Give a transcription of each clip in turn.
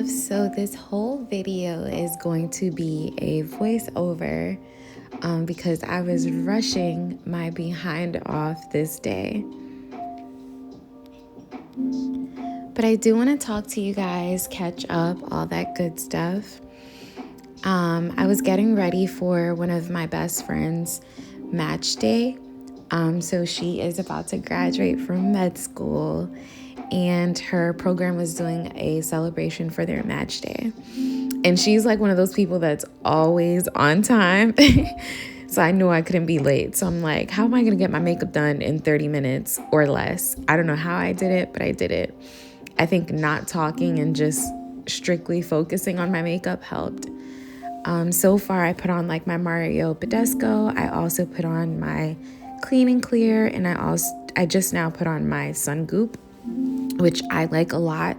love. So this whole video is going to be a voiceover because I was rushing my behind off this day. But I do want to talk to you guys, catch up, all that good stuff. I was getting ready for one of my best friends' match day. So she is about to graduate from med school, and her program was doing a celebration for their match day. And she's like one of those people that's always on time. So I knew I couldn't be late. So I'm like, how am I going to get my makeup done in 30 minutes or less? I don't know how I did it, but I did it. I think not talking and just strictly focusing on my makeup helped. So far, I put on like my Mario Badescu. I also put on my Clean and Clear, and I just now put on my Sun Goop, which I like a lot.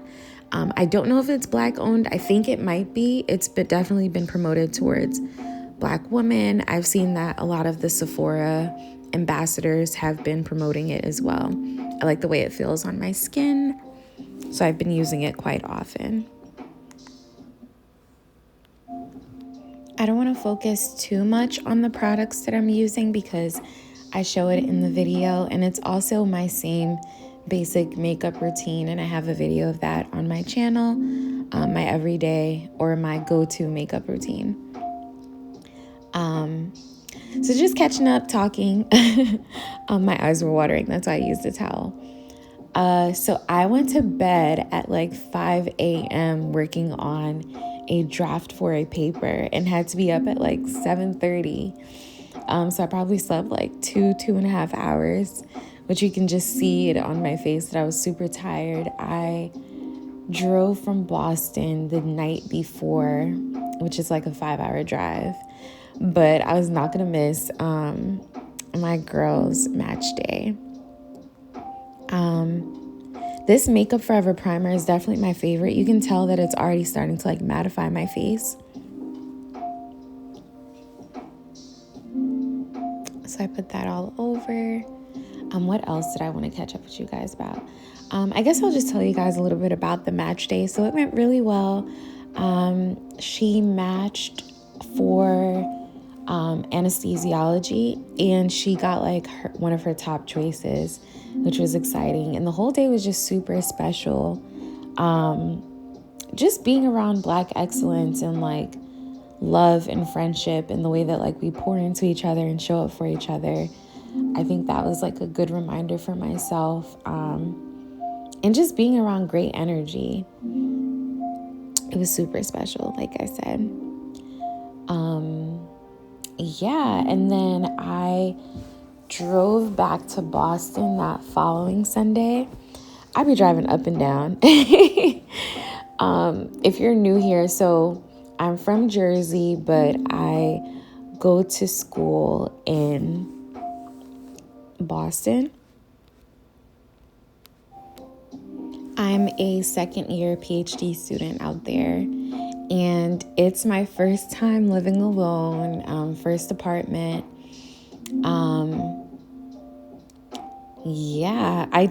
I don't know if it's Black owned. I think it might be. It's definitely been promoted towards Black women. I've seen that a lot of the Sephora ambassadors have been promoting it as well. I like the way it feels on my skin, so I've been using it quite often. I don't want to focus too much on the products that I'm using because I show it in the video, and it's also my same basic makeup routine, and I have a video of that on my channel, my everyday or my go-to makeup routine. So just catching up, talking. My eyes were watering, that's why I used a towel. So I went to bed at like 5 a.m. working on a draft for a paper and had to be up at like 7:30. So I probably slept like 2.5 hours, which you can just see it on my face that I was super tired. I drove from Boston the night before, which is like a 5-hour drive, but I was not going to miss my girls' match day. This Makeup Forever primer is definitely my favorite. You can tell that it's already starting to like mattify my face. So I put that all over. What else did I want to catch up with you guys about? I guess I'll just tell you guys a little bit about the match day. So it went really well. She matched for anesthesiology, and she got like one of her top choices, which was exciting. And the whole day was just super special. Just being around Black excellence and like love and friendship and the way that like we pour into each other and show up for each other. I think that was like a good reminder for myself. And just being around great energy. It was super special, like I said. Yeah, and then I drove back to Boston that following Sunday. I'd be driving up and down. If you're new here, so I'm from Jersey, but I go to school in Boston. I'm a second-year PhD student out there, and it's my first time living alone, first apartment. Yeah, I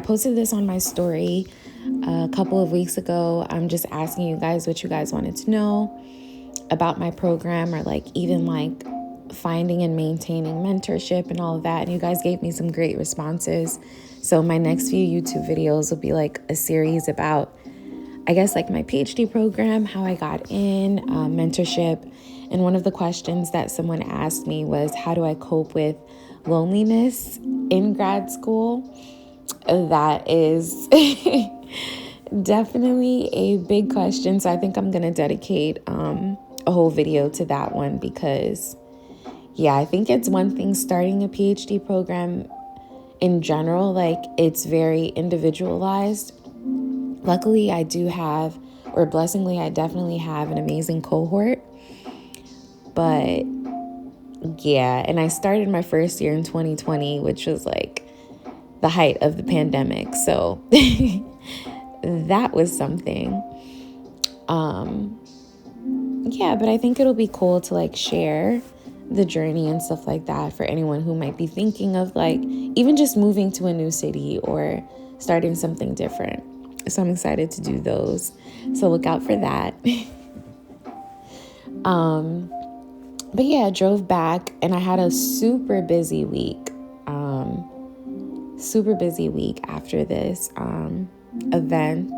posted this on my story a couple of weeks ago. I'm just asking you guys what you guys wanted to know about my program, or like even like finding and maintaining mentorship and all of that. And you guys gave me some great responses. So my next few YouTube videos will be like a series about, I guess, like my PhD program, how I got in, mentorship. And one of the questions that someone asked me was, how do I cope with loneliness in grad school? That is definitely a big question. So I think I'm going to dedicate a whole video to that one because, yeah, I think it's one thing starting a PhD program in general, like it's very individualized. Luckily, I do have, or blessingly, I definitely have an amazing cohort. But yeah, and I started my first year in 2020, which was like the height of the pandemic. So that was something. Yeah, but I think it'll be cool to like share the journey and stuff like that for anyone who might be thinking of like even just moving to a new city or starting something different. So I'm excited to do those. So look out for that. But yeah, I drove back and I had a super busy week. Super busy week after this event.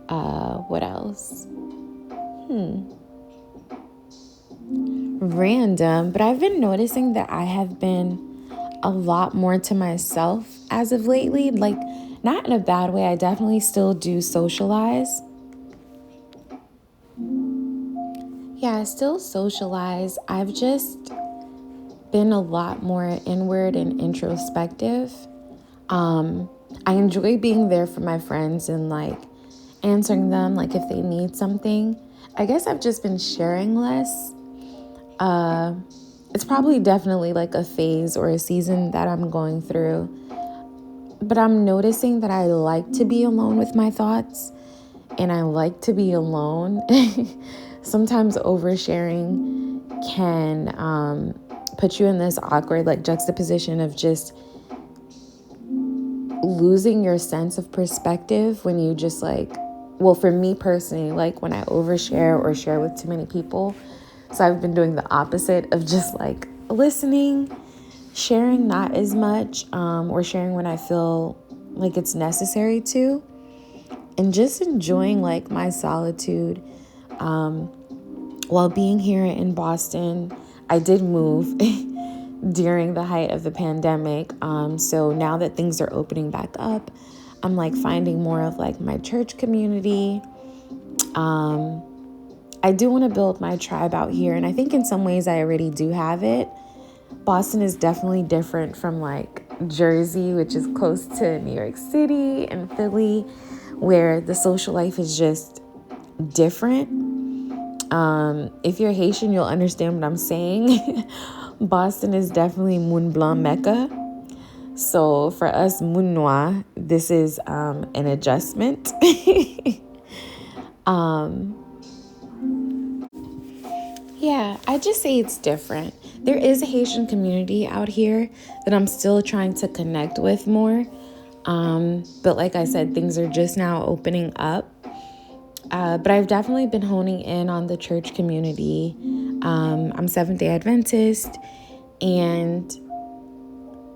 What else? Random, but I've been noticing that I have been a lot more to myself as of lately. Like, not in a bad way. I definitely still do socialize. Yeah, I still socialize. I've just been a lot more inward and introspective. I enjoy being there for my friends and like answering them, like if they need something. I guess I've just been sharing less. It's probably definitely like a phase or a season that I'm going through. But I'm noticing that I like to be alone with my thoughts and I like to be alone. Sometimes oversharing can put you in this awkward like juxtaposition of just losing your sense of perspective when you just like, well, for me personally, like when I overshare or share with too many people. So I've been doing the opposite of just like listening, sharing not as much, or sharing when I feel like it's necessary to, and just enjoying like my solitude. While being here in Boston, I did move during the height of the pandemic. So now that things are opening back up, I'm like finding more of like my church community. I do want to build my tribe out here. And I think in some ways I already do have it. Boston is definitely different from like Jersey, which is close to New York City and Philly, where the social life is just different. If you're Haitian, you'll understand what I'm saying. Boston is definitely Moun Blanc Mecca. So for us Moun Noir, this is an adjustment. Yeah, I just say it's different. There is a Haitian community out here that I'm still trying to connect with more. But like I said, things are just now opening up. But I've definitely been honing in on the church community. I'm Seventh-day Adventist, and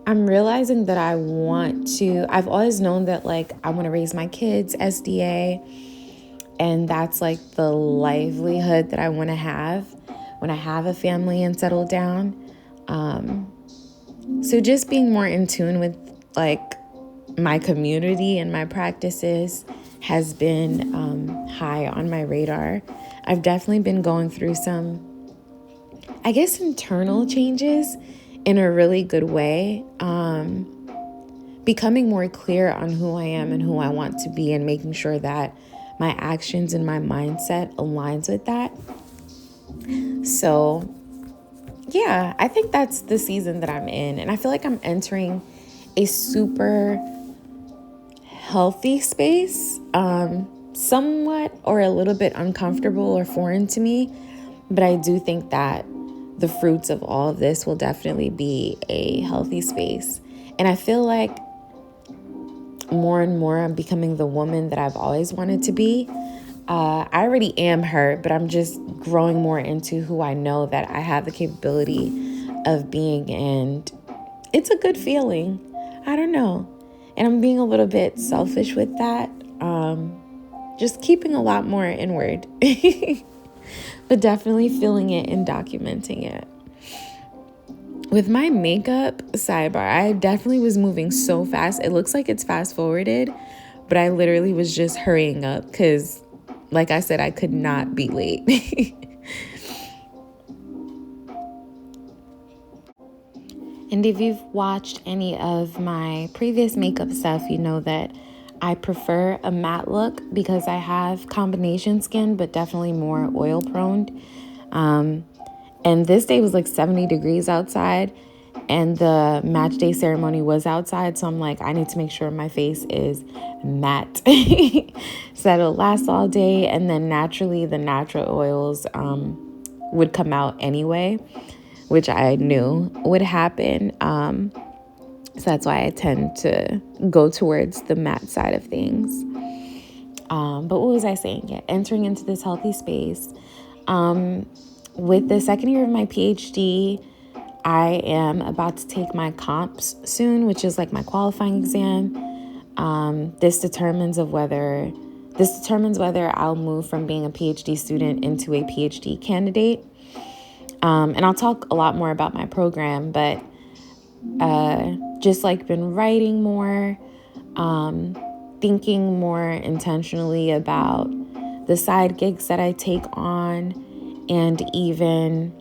I'm realizing that I've always known that like I want to raise my kids SDA, and that's like the livelihood that I want to have when I have a family and settle down. So just being more in tune with like my community and my practices has been high on my radar. I've definitely been going through some, I guess, internal changes in a really good way. Becoming more clear on who I am and who I want to be, and making sure that my actions and my mindset aligns with that. So yeah, I think that's the season that I'm in. And I feel like I'm entering a super healthy space, somewhat or a little bit uncomfortable or foreign to me. But I do think that the fruits of all of this will definitely be a healthy space. And I feel like more and more I'm becoming the woman that I've always wanted to be. I already am her, but I'm just growing more into who I know that I have the capability of being. And it's a good feeling. I don't know. And I'm being a little bit selfish with that. Just keeping a lot more inward. But definitely feeling it and documenting it. With my makeup, sidebar, I definitely was moving so fast. It looks like it's fast forwarded, but I literally was just hurrying up because, like I said, I could not be late. And if you've watched any of my previous makeup stuff, you know that I prefer a matte look because I have combination skin, but definitely more oil prone. And this day was like 70 degrees outside, and the match day ceremony was outside. So I'm like, I need to make sure my face is matte so that it'll last all day. And then naturally the natural oils would come out anyway, which I knew would happen. So that's why I tend to go towards the matte side of things. But what was I saying? Yeah, entering into this healthy space. With the second year of my PhD, I am about to take my comps soon, which is like my qualifying exam. This determines whether I'll move from being a PhD student into a PhD candidate. And I'll talk a lot more about my program, but just like been writing more, thinking more intentionally about the side gigs that I take on, and even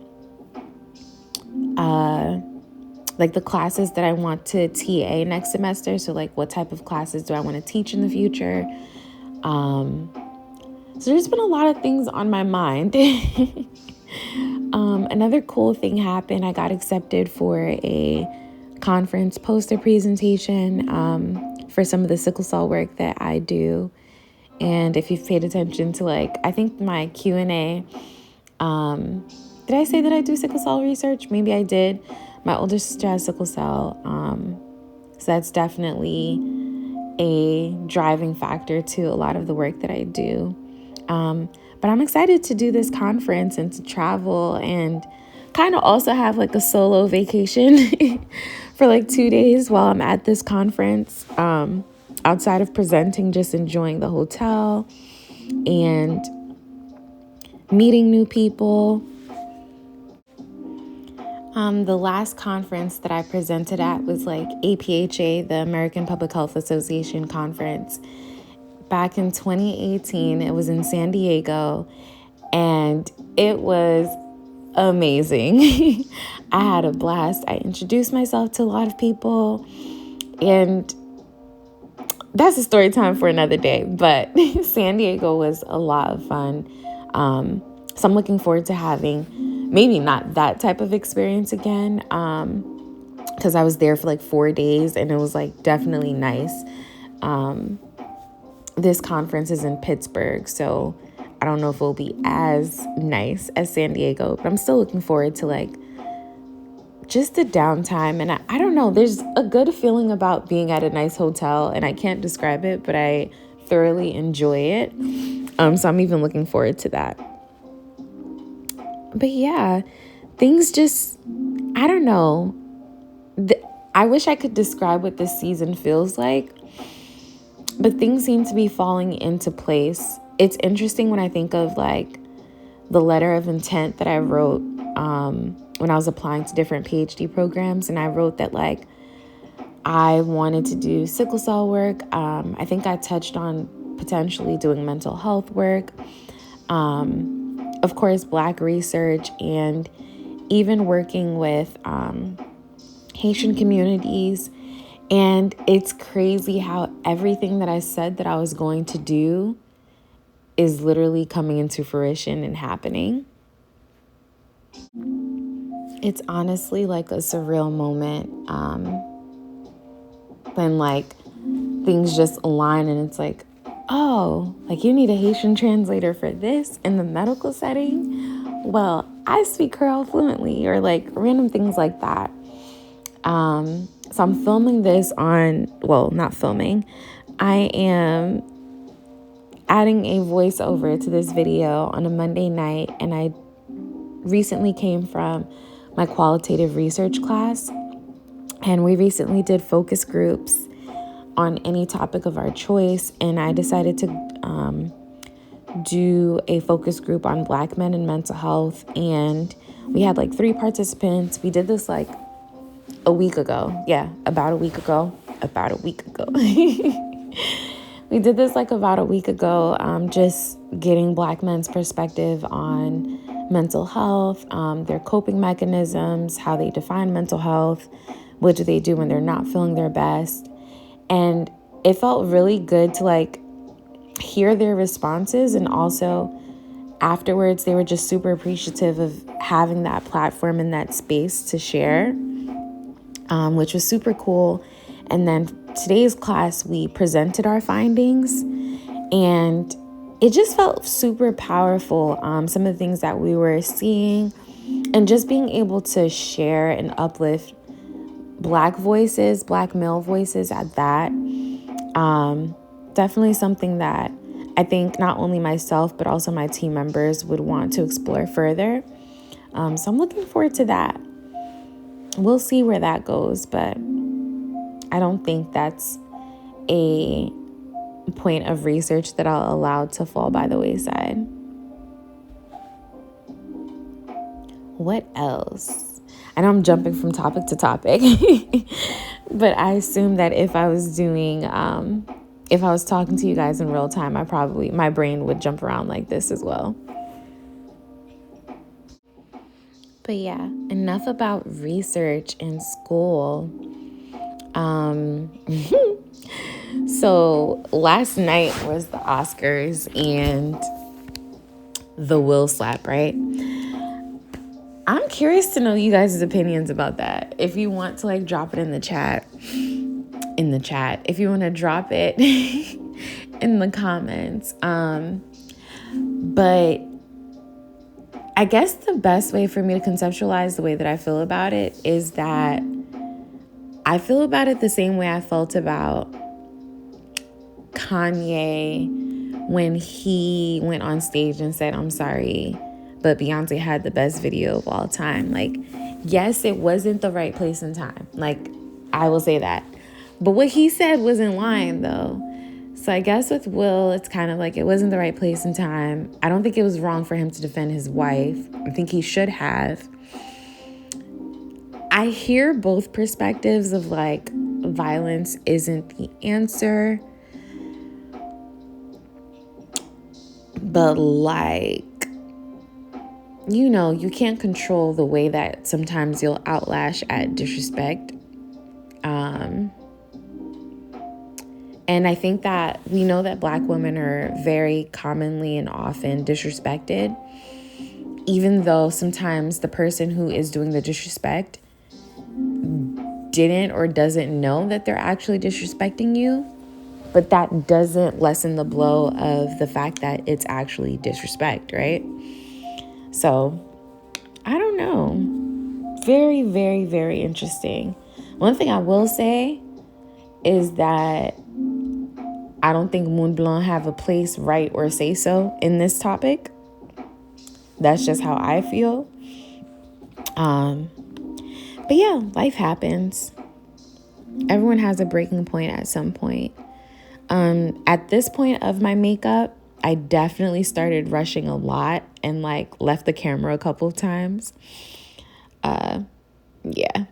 like the classes that I want to TA next semester. So like what type of classes do I want to teach in the future? So there's been a lot of things on my mind. Another cool thing happened. I got accepted for a conference poster presentation for some of the sickle cell work that I do. And if you've paid attention to I think my Q&A, did I say that I do sickle cell research? Maybe I did. My older sister has sickle cell. So that's definitely a driving factor to a lot of the work that I do. But I'm excited to do this conference and to travel and kind of also have a solo vacation for 2 days while I'm at this conference. Outside of presenting, just enjoying the hotel and meeting new people. The last conference that I presented at was APHA, the American Public Health Association conference. Back in 2018, it was in San Diego, and it was amazing. I had a blast. I introduced myself to a lot of people, and that's a story time for another day, but San Diego was a lot of fun. So I'm looking forward to having maybe not that type of experience again, because I was there for 4 days, and it was definitely nice. This conference is in Pittsburgh, so I don't know if it'll be as nice as San Diego, but I'm still looking forward to just the downtime. And I don't know, there's a good feeling about being at a nice hotel, and I can't describe it, but I thoroughly enjoy it. So I'm even looking forward to that. But yeah, things just, I don't know. I wish I could describe what this season feels like, but things seem to be falling into place. It's interesting when I think of the letter of intent that I wrote when I was applying to different PhD programs, and I wrote that I wanted to do sickle cell work. I think I touched on potentially doing mental health work. Of course, Black research, and even working with Haitian communities. And it's crazy how everything that I said that I was going to do is literally coming into fruition and happening. It's honestly a surreal moment when things just align, and it's oh, you need a Haitian translator for this in the medical setting? Well, I speak Creole fluently, or random things like that. So I'm filming this not filming. I am adding a voiceover to this video on a Monday night, and I recently came from my qualitative research class, and we recently did focus groups on any topic of our choice, and I decided to do a focus group on Black men and mental health, and we had 3 participants. We did this a week ago. Yeah, about a week ago. We did this about a week ago, just getting Black men's perspective on mental health, their coping mechanisms, how they define mental health, what do they do when they're not feeling their best. And it felt really good to hear their responses, and also afterwards they were just super appreciative of having that platform and that space to share, which was super cool. And then today's class, we presented our findings, and it just felt super powerful. Some of the things that we were seeing, and just being able to share and uplift Black voices, Black male voices at that. Definitely something that I think not only myself, but also my team members would want to explore further. So I'm looking forward to that. We'll see where that goes, but I don't think that's a point of research that I'll allow to fall by the wayside. What else? I know I'm jumping from topic to topic, but I assume that if I was talking to you guys in real time, my brain would jump around like this as well. But yeah, enough about research in school. So last night was the Oscars and the Will slap, right? I'm curious to know you guys' opinions about that. If you want to drop it in the chat. If you want to drop it in the comments. But I guess the best way for me to conceptualize the way that I feel about it is that I feel about it the same way I felt about Kanye when he went on stage and said, "I'm sorry, but Beyonce had the best video of all time." Yes, it wasn't the right place and time. I will say that. But what he said was in line, though. So I guess with Will, it's kind of it wasn't the right place and time. I don't think it was wrong for him to defend his wife. I think he should have. I hear both perspectives of violence isn't the answer. But you can't control the way that sometimes you'll outlash at disrespect. And I think that we know that Black women are very commonly and often disrespected, even though sometimes the person who is doing the disrespect didn't or doesn't know that they're actually disrespecting you. But that doesn't lessen the blow of the fact that it's actually disrespect, right? So, I don't know. Very, very, very interesting. One thing I will say is that I don't think Moon Blanc have a place, right, or say so in this topic. That's just how I feel. But yeah, life happens. Everyone has a breaking point at some point. At this point of my makeup, I definitely started rushing a lot and left the camera a couple of times. Yeah.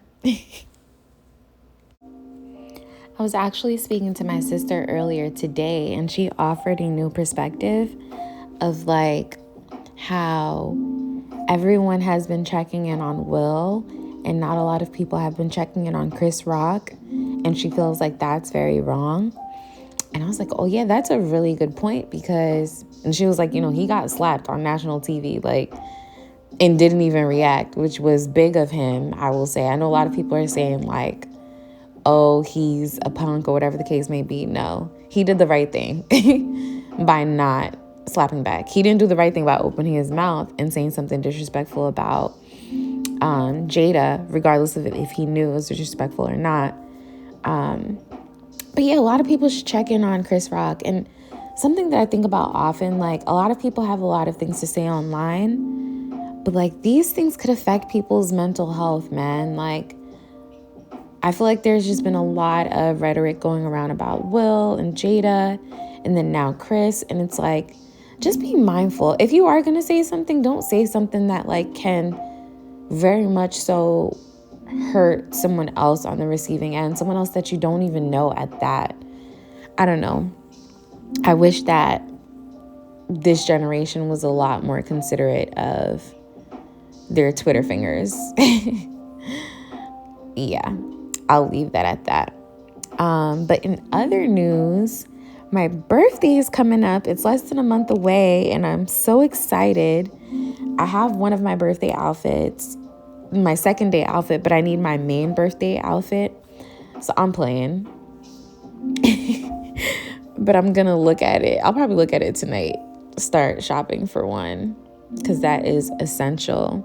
I was actually speaking to my sister earlier today, and she offered a new perspective of how everyone has been checking in on Will and not a lot of people have been checking in on Chris Rock, and she feels that's very wrong. And I was like, oh yeah, that's a really good point and she was like, he got slapped on national TV, and didn't even react, which was big of him, I will say. I know a lot of people are saying oh, he's a punk or whatever the case may be. No, he did the right thing by not slapping back. He didn't do the right thing by opening his mouth and saying something disrespectful about Jada, regardless of if he knew it was disrespectful or not. But yeah, a lot of people should check in on Chris Rock. And something that I think about often, a lot of people have a lot of things to say online, but these things could affect people's mental health, man. I feel there's just been a lot of rhetoric going around about Will and Jada and then now Chris. And it's just be mindful. If you are going to say something, don't say something that can very much so hurt someone else on the receiving end, someone else that you don't even know at that. I don't know. I wish that this generation was a lot more considerate of their Twitter fingers. Yeah, I'll leave that at that. But in other news, my birthday is coming up. It's less than a month away, and I'm so excited. I have one of my birthday outfits, my second day outfit, but I need my main birthday outfit. So I'm playing. But I'm going to look at it. I'll probably look at it tonight. Start shopping for one, because that is essential.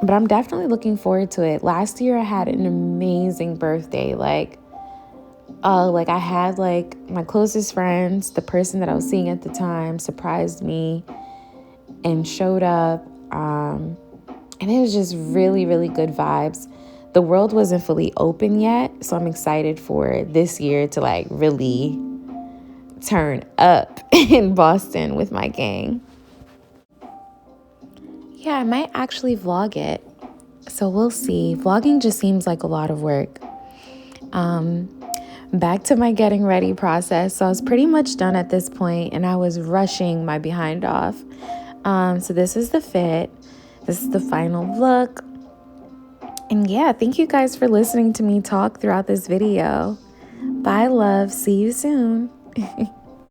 But I'm definitely looking forward to it. Last year I had an amazing birthday. like I had like my closest friends, the person that I was seeing at the time surprised me and showed up. And it was just really, really good vibes. The world wasn't fully open yet, so I'm excited for this year to like really turn up in Boston with my gang. Yeah, I might actually vlog it. So we'll see. Vlogging just seems like a lot of work. Back to my getting ready process. So I was pretty much done at this point and I was rushing my behind off. So this is the fit. This is the final look. And yeah, thank you guys for listening to me talk throughout this video. Bye, love. See you soon.